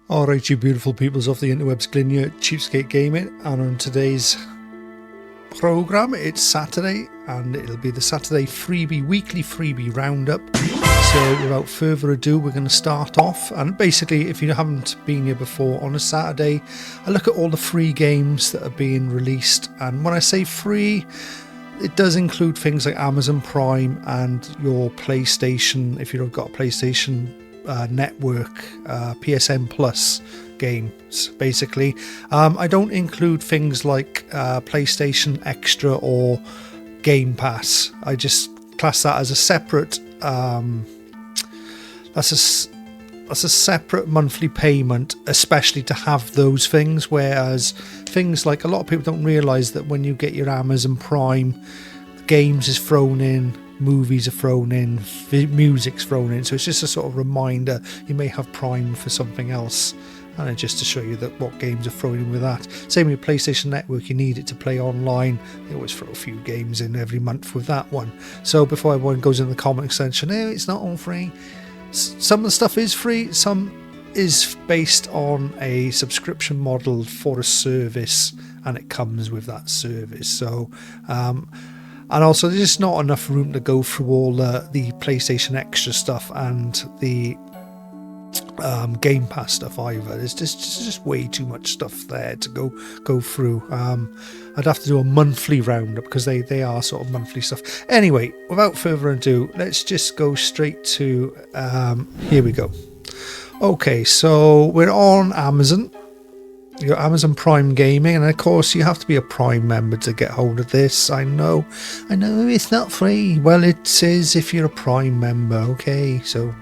Alright, you beautiful peoples of the interwebs, Glyn here, CheapSkate Gaming, and on today's programme it's Saturday and it'll be the Saturday weekly freebie roundup. So without further ado, we're going to start off, and basically if you haven't been here before, on a Saturday I look at all the free games that are being released, and when I say free, it does include things like Amazon Prime and your PlayStation, if you've got a PlayStation Network, PSN Plus games, basically. I don't include things like PlayStation Extra or Game Pass. I just class that as a separate, that's a separate monthly payment, especially to have those things, whereas things like, a lot of people don't realise that when you get your Amazon Prime, games is thrown in, movies are thrown in, music's thrown in, so it's just a sort of reminder you may have Prime for something else, and just to show you that what games are thrown in with that. Same with PlayStation Network, you need it to play online, they always throw a few games in every month with that one. So before everyone goes in the comment section, oh, it's not all free, some of the stuff is free, some is based on a subscription model for a service, and it comes with that service. So and also there's just not enough room to go through all the PlayStation Extra stuff and the Game Pass stuff either. There's just way too much stuff there to go through. I'd have to do a monthly roundup because they are sort of monthly stuff. Anyway, without further ado, let's just go straight to here we go. Okay, so we're on Amazon. You got Amazon Prime Gaming, and of course you have to be a Prime member to get hold of this. I know it's not free. Well, it says if you're a Prime member, okay, so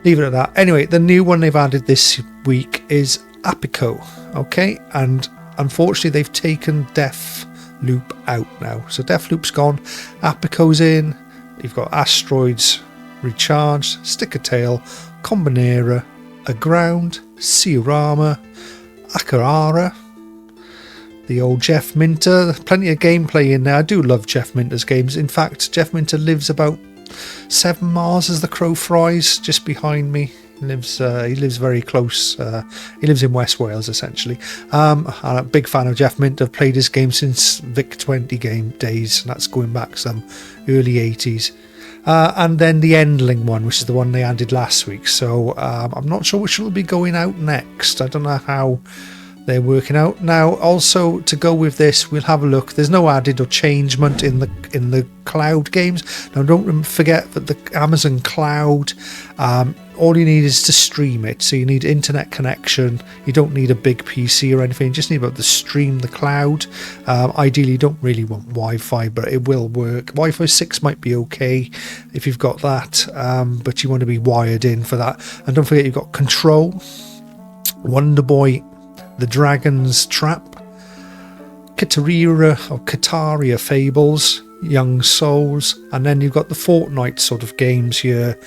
leave it at that. Anyway, the new one they've added this week is Apico, okay, and unfortunately they've taken Deathloop out now. So Deathloop's gone, Apico's in. You've got Asteroids Recharged, Sticker Tail, Combinera, Aground, Ciorama, Akahara, the old Jeff Minter. Plenty of gameplay in there. I do love Jeff Minter's games. In fact, Jeff Minter lives about 7 miles as the crow flies, just behind me. He lives very close. He lives in West Wales, essentially. I'm a big fan of Jeff Minter. I've played his game since Vic-20 game days, and that's going back some early 80s. And then the Endling one, which is the one they added last week. So I'm not sure which will be going out next. I don't know how they're working out. Now, also to go with this, we'll have a look. There's no added or changement in the cloud games. Now, don't forget that the Amazon Cloud, all you need is to stream it. So you need internet connection. You don't need a big PC or anything. You just need to be able to stream the cloud. Ideally, you don't really want Wi-Fi, but it will work. Wi-Fi 6 might be okay if you've got that, but you want to be wired in for that. And don't forget, you've got Control, Wonder Boy, The Dragon's Trap, Kataria Fables, Young Souls, and then you've got the Fortnite sort of games here.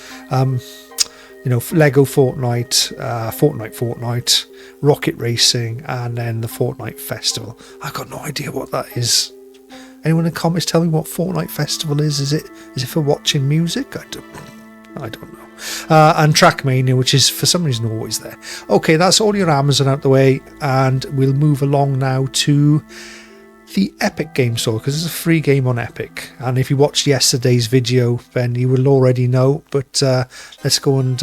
Lego Fortnite, Fortnite, Rocket Racing, and then the Fortnite Festival. I've got no idea what that is. Anyone in the comments tell me what Fortnite Festival is? Is it for watching music? I don't know. And Trackmania, which is for some reason always there. Okay, that's all your Amazon out the way, and we'll move along now to the Epic Game Store, because it's a free game on Epic. And if you watched yesterday's video, then you will already know, but let's go and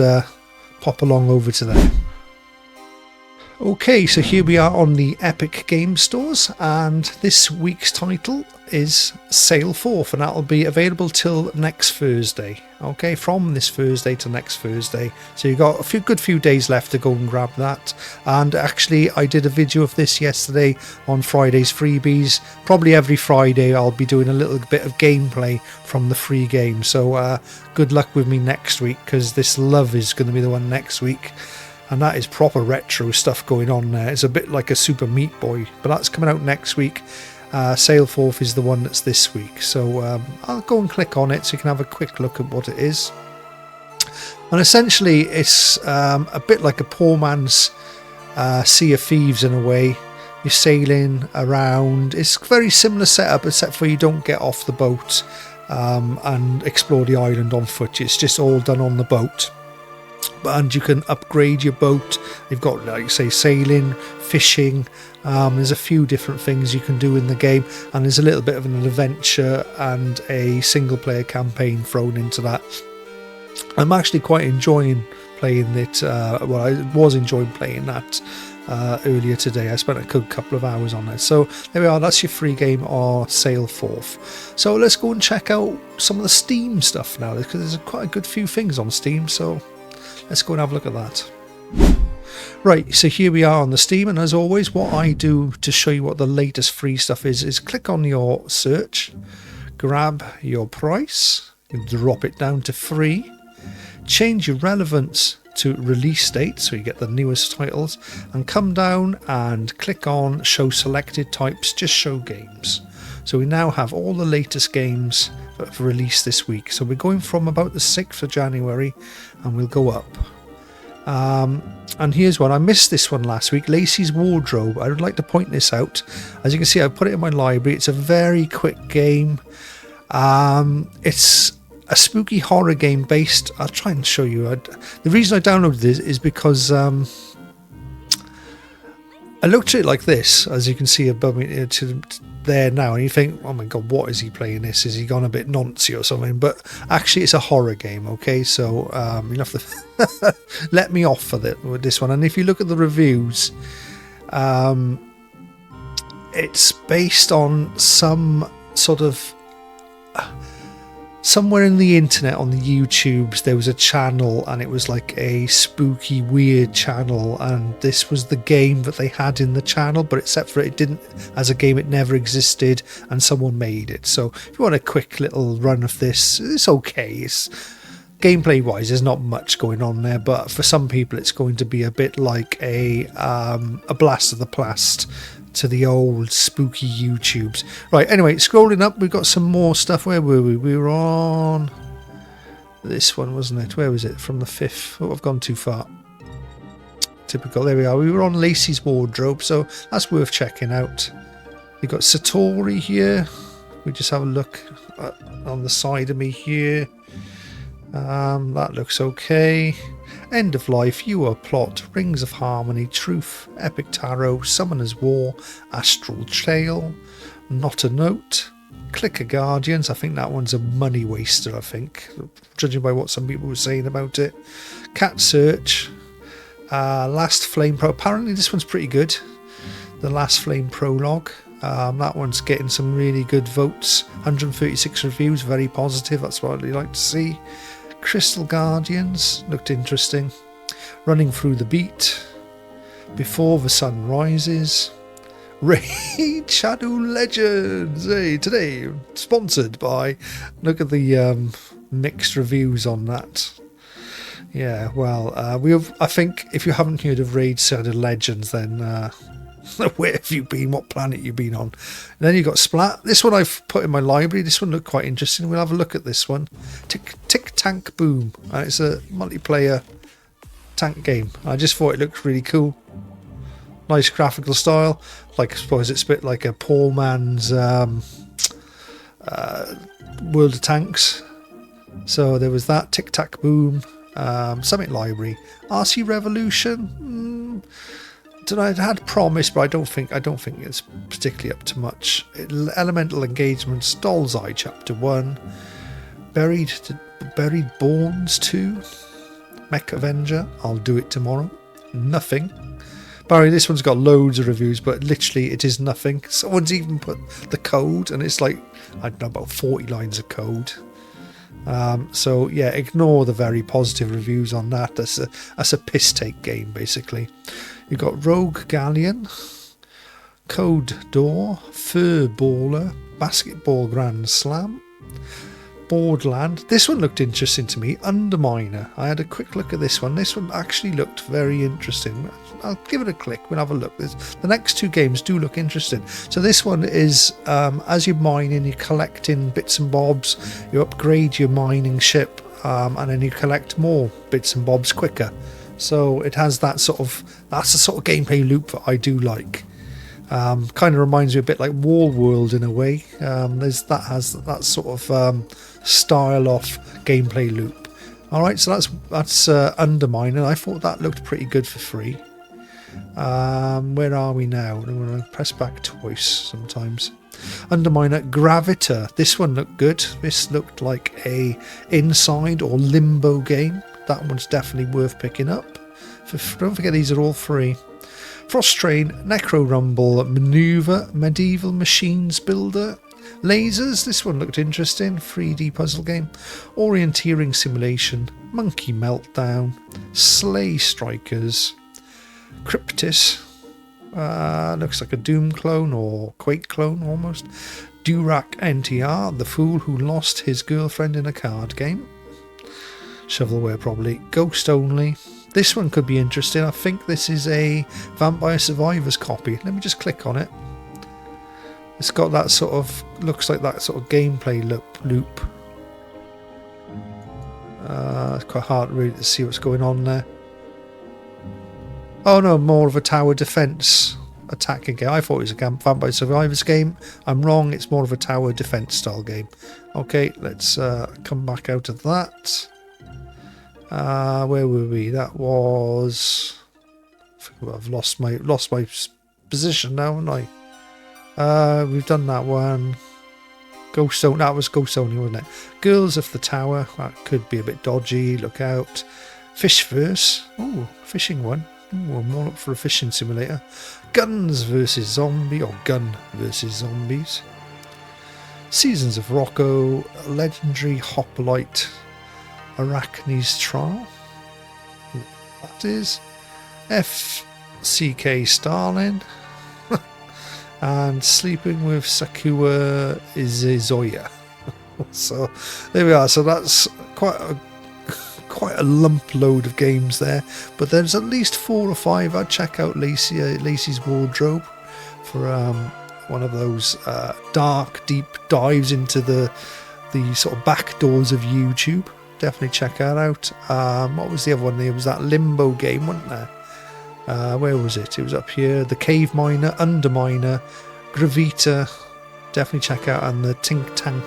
pop along over to there. Okay, so here we are on the Epic Game Stores, and this week's title is Sale 4th, and that'll be available till next Thursday. Okay, from this Thursday to next Thursday. So you've got a good few days left to go and grab that. And actually, I did a video of this yesterday on Friday's freebies. Probably every Friday I'll be doing a little bit of gameplay from the free game. So good luck with me next week, because this Love is going to be the one next week. And that is proper retro stuff going on there. It's a bit like a Super Meat Boy, but that's coming out next week. Sale 4th is the one that's this week. So I'll go and click on it so you can have a quick look at what it is. And essentially it's a bit like a poor man's Sea of Thieves in a way. You're sailing around. It's a very similar setup, except for you don't get off the boat and explore the island on foot. It's just all done on the boat. and you can upgrade your boat. You've got, like say, sailing, fishing. There's a few different things you can do in the game, and there's a little bit of an adventure and a single player campaign thrown into that. I'm actually quite enjoying playing it. Well, I was enjoying playing that earlier today. I spent a good couple of hours on it. So there we are, that's your free game or Sail Forth. So let's go and check out some of the Steam stuff now, because there's quite a good few things on Steam, so let's go and have a look at that. Right, so here we are on the Steam, and as always, what I do to show you what the latest free stuff is click on your search, grab your price, drop it down to free, change your relevance to release date so you get the newest titles, and come down and click on show selected types, just show games. So we now have all the latest games that have released this week. So we're going from about the 6th of January and we'll go up. And here's one. I missed this one last week, Lacey's Wardrobe. I would like to point this out. As you can see, I put it in my library. It's a very quick game. It's a spooky horror game based. I'll try and show you. The reason I downloaded this is because I looked at it like this, as you can see above me to there now, and you think, oh my god, what is he playing this? Is he gone a bit noncy or something? But actually it's a horror game, okay? So you'll have to let me off with this one. And if you look at the reviews, it's based on some sort of somewhere in the internet, on the YouTubes, there was a channel, and it was like a spooky, weird channel, and this was the game that they had in the channel, but except for it didn't, as a game, it never existed, and someone made it. So if you want a quick little run of this, it's okay. It's gameplay wise, there's not much going on there, but for some people it's going to be a bit like a blast of the past to the old spooky YouTubes. Right, anyway, scrolling up, we've got some more stuff. Where were we? We were on this one, wasn't it? Where was it? From the 5th. Oh, I've gone too far. Typical. There we are. We were on Lacey's Wardrobe, so that's worth checking out. You've got Satori here. We just have a look on the side of me here. That looks okay. End of Life, You Are Plot, Rings of Harmony, Truth, Epic Tarot, Summoner's War, Astral Trail, Not a Note, Clicker Guardians. I think that one's a money waster, I think, judging by what some people were saying about it. Cat Search, Last Flame Pro. Apparently this one's pretty good. The Last Flame Prologue. That one's getting some really good votes. 136 reviews, very positive. That's what I'd really like to see. Crystal Guardians looked interesting. Running Through the Beat, Before the Sun Rises, Raid Shadow Legends. Hey, today sponsored by. Look at the mixed reviews on that. Yeah, well, I think if you haven't heard of Raid Shadow Legends, then where have you been? What planet you been on? And then you got Splat. This one I've put in my library. This one looked quite interesting. We'll have a look at this one. Tick Tank Boom. It's a multiplayer tank game. I just thought it looked really cool. Nice graphical style. Like, I suppose it's a bit like a poor man's World of Tanks. So there was that. Tic Tac Boom. Summit Library. RC Revolution. It had promise, but I don't think it's particularly up to much. Elemental Engagements, Doll's Eye Chapter 1, Buried Bournes 2, Mech Avenger, I'll Do It Tomorrow, Nothing. Barry, this one's got loads of reviews, but literally it is nothing. Someone's even put the code, and it's like, I don't know, about 40 lines of code. So yeah, ignore the very positive reviews on that. That's a piss take game, basically. You've got Rogue Galleon, Code Door, Fur Baller, Basketball Grand Slam, Boardland. This one looked interesting to me. Underminer. I had a quick look at this one. This one actually looked very interesting. I'll give it a click. We'll have a look. The next two games do look interesting. So this one is as you're mining, you're collecting bits and bobs. You upgrade your mining ship, and then you collect more bits and bobs quicker. So it has that's the sort of gameplay loop that I do like. Kind of reminds me a bit like Wall World in a way. Has that sort of style of gameplay loop. Alright, so that's Underminer. I thought that looked pretty good for free. Where are we now? I'm going to press back twice sometimes. Underminer Gravita. This one looked good. This looked like a Inside or Limbo game. That one's definitely worth picking up. Don't forget these are all free. Frost Train, Necro Rumble, Maneuver, Medieval Machines Builder, Lasers. This one looked interesting. 3D puzzle game. Orienteering Simulation, Monkey Meltdown, Slay Strikers, Cryptis. Looks like a Doom clone or Quake clone almost. Durac NTR, The Fool Who Lost His Girlfriend in a Card Game. Shovelware probably. Ghost Only. This one could be interesting. I think this is a Vampire Survivors copy. Let me just click on it. It's got that sort of, looks like that sort of gameplay loop. It's quite hard really to see what's going on there. Oh no, more of a tower defense attacking game. I thought it was a Vampire Survivors game. I'm wrong, it's more of a tower defense style game. Okay, let's come back out of that. Where were we? That was... I've lost my position now, haven't I? We've done that one. Ghost Only, that was Ghost Only, wasn't it? Girls of the Tower, that could be a bit dodgy, look out. Fishverse, oh, fishing one. Ooh, I'm all up for a fishing simulator. Guns versus Zombie, or Gun versus Zombies. Seasons of Rocco, Legendary Hoplite, Arachne's Trial. That is FCK Starling. And Sleeping with Sakura Izuzoya. So there we are. So that's quite a lump load of games there. But there's at least 4 or 5. I'd check out Lacey's Wardrobe for one of those dark, deep dives into the sort of back doors of YouTube. Definitely check that out. What was the other one? There was that Limbo game, wasn't there? Where was it? It was up here. The Cave Miner, Underminer, Gravita. Definitely check out. And the Tink Tank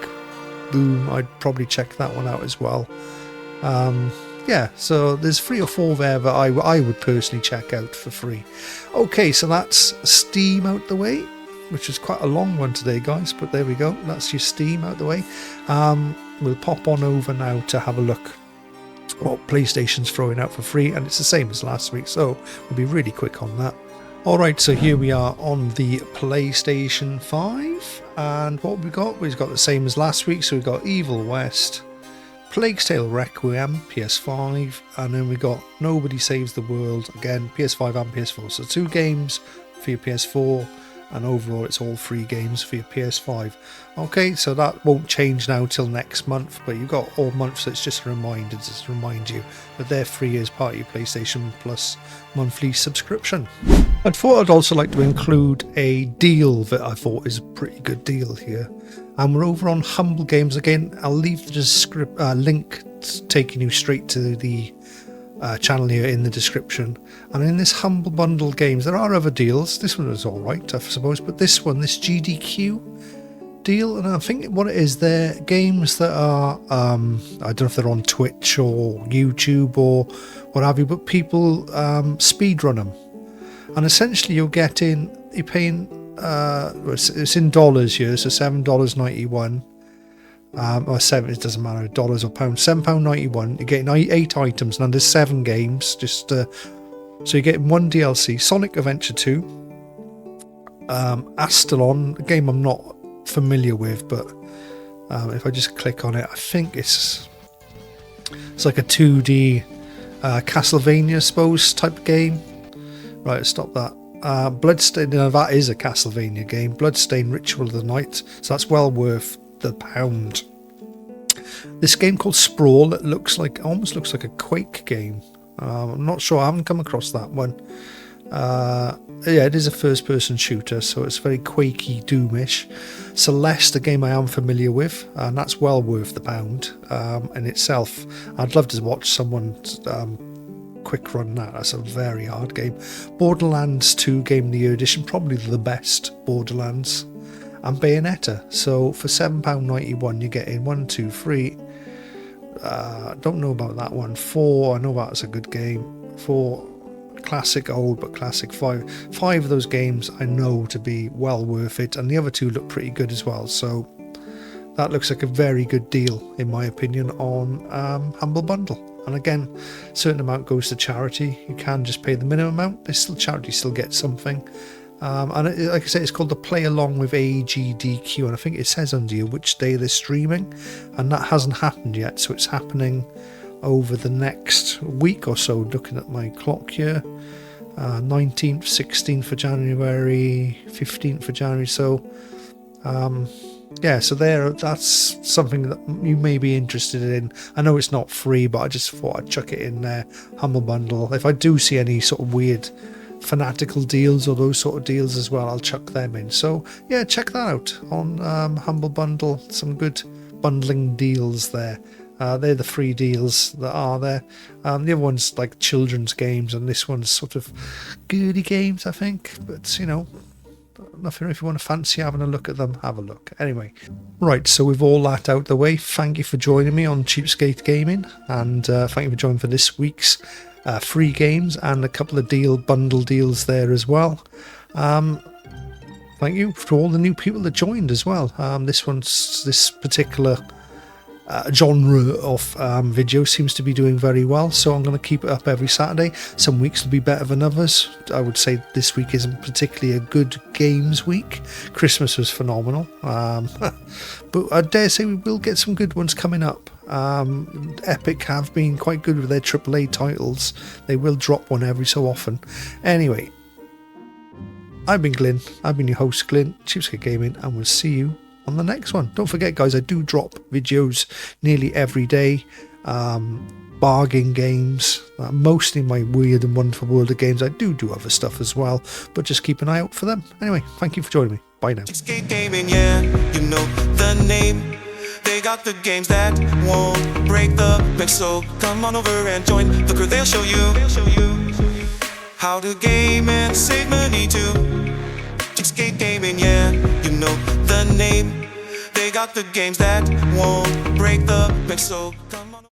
Boom. I'd probably check that one out as well. Yeah, so there's 3 or 4 there that I would personally check out for free. Okay, so that's Steam out the way, which is quite a long one today, guys. But there we go. That's your Steam out the way. We'll pop on over now to have a look what PlayStation's throwing out for free, and it's the same as last week, so we'll be really quick on that. Alright, so here we are on the PlayStation 5, and what we've got the same as last week. So we've got Evil West, Plague's Tale Requiem, PS5, and then we got Nobody Saves the World, again, PS5 and PS4, so 2 games for your PS4, and overall it's all 3 games for your PS5. Okay, so that won't change now till next month, but you've got all month, so it's just a reminder to remind you that they're free as part of your PlayStation Plus monthly subscription. I thought I'd also like to include a deal that I thought is a pretty good deal here, and we're over on Humble Games again. I'll leave the link taking you straight to the channel here in the description. And in this Humble Bundle Games, there are other deals. This one is alright, I suppose, but this GDQ deal, and I think what it is, they're games that are I don't know if they're on Twitch or YouTube or what have you, but people speedrun them, and essentially you're paying it's in dollars here, so $7.91 or 7, it doesn't matter, dollars or pounds, £7.91. You're getting 8 items, and there's 7 games, so you're getting 1 DLC, Sonic Adventure 2, Astalon, a game I'm not familiar with, but if I just click on it, I think it's like a 2D Castlevania, I suppose, type game. Right, stop that. Bloodstained, that is a Castlevania game. Bloodstained Ritual of the Night, so that's well worth the £1. This game called Sprawl, it almost looks like a Quake game. I'm not sure, I haven't come across that one. Yeah, it is a first-person shooter, so it's very Quakey, Doomish. Celeste, a game I am familiar with, and that's well worth the £1 in itself. I'd love to watch someone quick run that. That's a very hard game. Borderlands 2 Game of the Year Edition, probably the best Borderlands. And Bayonetta. So for £7.91 you're getting 1, 2, 3, Don't know about that one. 4, I know that's a good game. 4, classic old, but classic 5. 5 of those games I know to be well worth it, and the other 2 look pretty good as well. So that looks like a very good deal, in my opinion, on Humble Bundle. And again, a certain amount goes to charity. You can just pay the minimum amount. There's still charity, still gets something. And like I say, it's called the Play Along with AGDQ, and I think it says under here which day they're streaming, and that hasn't happened yet. So it's happening over the next week or so. Looking at my clock here, 19th, 16th of January, 15th of January. So yeah, so that's something that you may be interested in. I know it's not free, but I just thought I'd chuck it in there. Humble Bundle. If I do see any sort of weird fanatical deals or those sort of deals as well, I'll chuck them in. So yeah, check that out on Humble Bundle. Some good bundling deals there. They're the free deals that are there. The other one's like children's games, and this one's sort of goody games, I think. But you know, nothing. If you want to fancy having a look at them, have a look. Anyway, right, so with all that out the way, thank you for joining me on CheapSkate Gaming, and thank you for joining for this week's free games and a couple of bundle deals there as well. Thank you for all the new people that joined as well. This particular genre of video seems to be doing very well, so I'm going to keep it up every Saturday. Some weeks will be better than others. I would say this week isn't particularly a good games week. Christmas was phenomenal, but I dare say we will get some good ones coming up. Epic have been quite good with their AAA titles. They will drop one every so often. Anyway, I've been Glyn. I've been your host, Glyn, CheapSkate Gaming, and we'll see you on the next one. Don't forget, guys, I do drop videos nearly every day. Bargain games, mostly my weird and wonderful world of games. I do other stuff as well, but just keep an eye out for them. Anyway, thank you for joining me. Bye now. CheapSkate Gaming, yeah, you know the name. They got the games that won't break the bank, so come on over and join the crew. They'll show you how to game and save money too. CheapSkate Gaming, yeah, you know the name. They got the games that won't break the bank, so come